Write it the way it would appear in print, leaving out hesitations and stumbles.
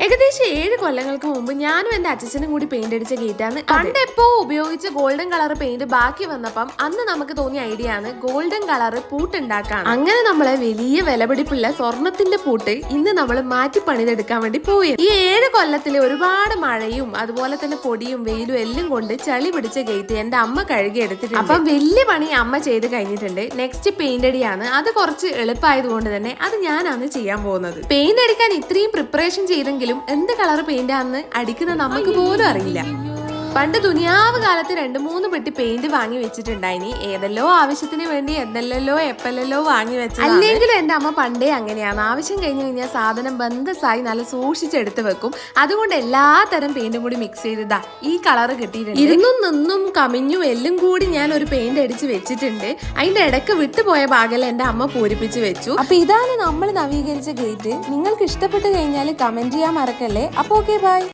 ഏകദേശം 7 കൊല്ലങ്ങൾക്ക് മുമ്പ് ഞാനും എന്റെ അച്ഛനും കൂടി പെയിന്റ് അടിച്ച ഗേറ്റാണ്. പണ്ട് എപ്പോ ഉപയോഗിച്ച ഗോൾഡൻ കളർ പെയിന്റ് ബാക്കി വന്നപ്പം അന്ന് നമുക്ക് തോന്നിയ ഐഡിയ ആണ് ഗോൾഡൻ കളർ പൂട്ടുണ്ടാക്കാൻ. അങ്ങനെ നമ്മളെ വലിയ വിലപിടിപ്പുള്ള സ്വർണത്തിന്റെ പൂട്ട് ഇന്ന് നമ്മൾ മാറ്റി പണിതെടുക്കാൻ വേണ്ടി പോയി. ഈ 7 കൊല്ലത്തില് ഒരുപാട് മഴയും അതുപോലെ തന്നെ പൊടിയും വെയിലും എല്ലാം കൊണ്ട് ചളി പിടിച്ച ഗേറ്റ് എന്റെ അമ്മ കഴുകി എടുത്തിട്ടുണ്ട്. അപ്പം വലിയ പണി അമ്മ ചെയ്ത് കഴിഞ്ഞിട്ടുണ്ട്. നെക്സ്റ്റ് പെയിന്റ് അടിയാണ്. അത് കുറച്ച് എളുപ്പമായതുകൊണ്ട് തന്നെ അത് ഞാനാണ് ചെയ്യാൻ പോകുന്നത്. പെയിന്റ് അടിക്കാൻ ഇത്രയും പ്രിപ്പറേഷൻ ചെയ്തെങ്കിലും എന്ത് കളർ പെയിന്റ് ആണെന്ന് അടിക്കുന്ന നമുക്ക് പോലും അറിയില്ല. പണ്ട് ദുനിയാവ് കാലത്ത് 2-3 പെട്ടി പെയിന്റ് വാങ്ങി വെച്ചിട്ടുണ്ടായിനി. ഏതെല്ലോ ആവശ്യത്തിന് വേണ്ടി എന്തെല്ലോ എപ്പല്ലോ വാങ്ങി വെച്ചത്. അല്ലെങ്കിലും എന്റെ അമ്മ പണ്ടേ അങ്ങനെയാണ്. ആവശ്യം കഴിഞ്ഞു കഴിഞ്ഞാൽ സാധനം ബന്ധസായി നല്ല സൂക്ഷിച്ചെടുത്ത് വെക്കും. അതുകൊണ്ട് എല്ലാ തരം പെയിന്റും കൂടി മിക്സ് ചെയ്തതാ ഈ കളർ കിട്ടിയിട്ടുണ്ട്. ഇരുന്നും നിന്നും കമിഞ്ഞും എല്ലാം കൂടി ഞാൻ ഒരു പെയിന്റ് അടിച്ച് വെച്ചിട്ടുണ്ട്. അതിന്റെ ഇടയ്ക്ക് വിട്ടുപോയ ഭാഗം എന്റെ അമ്മ പൂരിപ്പിച്ച് വെച്ചു. അപ്പൊ ഇതാണ് നമ്മൾ നവീകരിച്ച ഗേറ്റ്. നിങ്ങൾക്ക് ഇഷ്ടപ്പെട്ട് കഴിഞ്ഞാൽ കമന്റ് ചെയ്യാൻ മറക്കല്ലേ. അപ്പൊ ഓക്കെ, ബൈ.